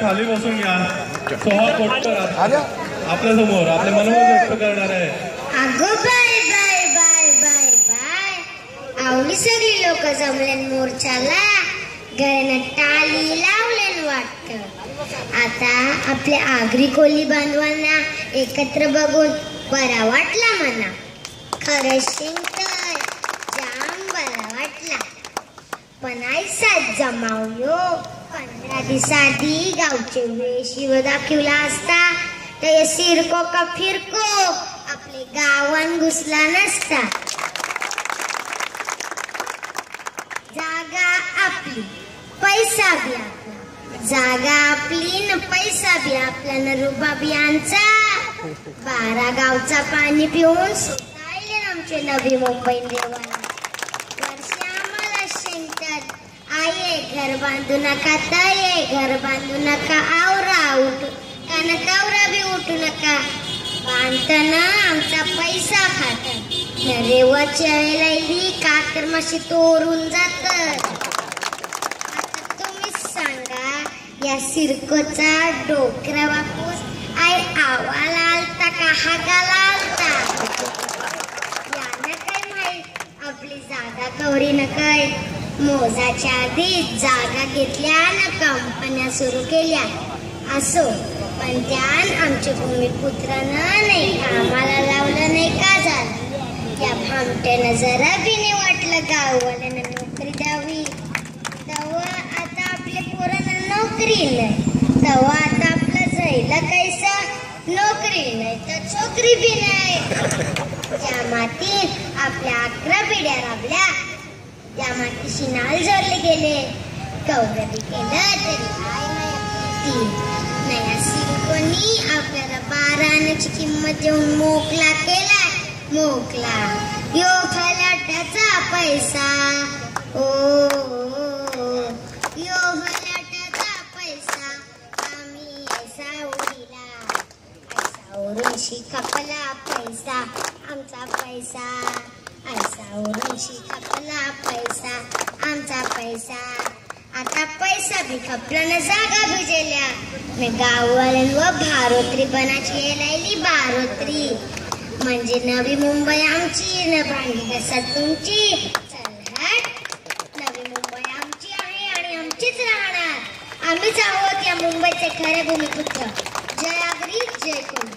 खाली बसून घ्या. सोहा कोटकर आपल्या समोर आपले मनोगत व्यक्त करणार आहे. अगो bye bye bye bye bye, आवली सगळी लोक जमले मोर्चाला, घरानं टाळी लावले वाटत. आता आपल्या आगरी कोली बांधवांना एकत्र बघून बरा वाटला म्हणा. खरं शिंकर जाम बरा वाटला. पण ऐसा जमावयो 15 दिवसाआधी गावचे वेशीव दाखवला असता तर सिरको का फिरको आपले गावान घुसला नसता. जागा आपली पैसा बी आपला, जागा आपली न पैसा बी आपला न रुबाबियांचा. 12 गावचा पाणी पिऊन सुटायले आमचे नवी मुंबई देवाला. वर्षी आम्हाला शेंगतात आये घर बांधू नका, ताये घर बांधू नका, आवरा उठू कान तवरा बी उठू नका. बांधताना आमचा पैसा खातात, रेवाच्या वेळेला का तर माशी तोरून जात. आता तुम्हीच सांगा, या सिरकोचा डोकरा बापूस आई आवाला आलता का हागाला आलता? यानं काय माहित आपली जागा कवरी न काय. मोजाच्या आधी जागा घेतल्या न कंपन्या सुरू केल्या असो, पण त्यान आमच्या भूमिपुत्रानं नाही आम्हाला लावलं नाही का झालं. या भामट्यानं जरा बी नाही वाटलं गाववाल्यानं नोकरी द्यावी. तेव्हा आता आपल्या पोरांना नोकरी नाही, तेव्हा आता आपलं जायला कैसा नोकरी नाही तर छोकरी बी नाही. त्या मातीत आपल्या 11 पिढ्या राबल्या, त्या मातीशी नाल जोडले गेले. कौरवी केलं तरी काय नाही नया सिरकोनी आपल्याला 12 आण्याची किंमत देऊन मोकला केला. मोकला यो फलाटाचा पैसा, ओ यो फलाटाचा पैसा आम्ही ऐसा उडीला. ऐसा उरूनशी खपला पैसा आमचा पैसा, ऐसा उरूनशी खपला पैसा आमचा पैसा. आता पैसा बी खपला न जागा भिजेल्या. मी गाववाल्यांवर भारोत्री बनाची येलायली बारोत्री. म्हणजे नवी मुंबई आमची न भांडी कसा तुमची. चल हट, नवी मुंबई आमची आहे आणि आमचीच राहणार. आम्हीच आहोत या मुंबईचे खरे भूमिपुत्र. जय आगरी जय कोली.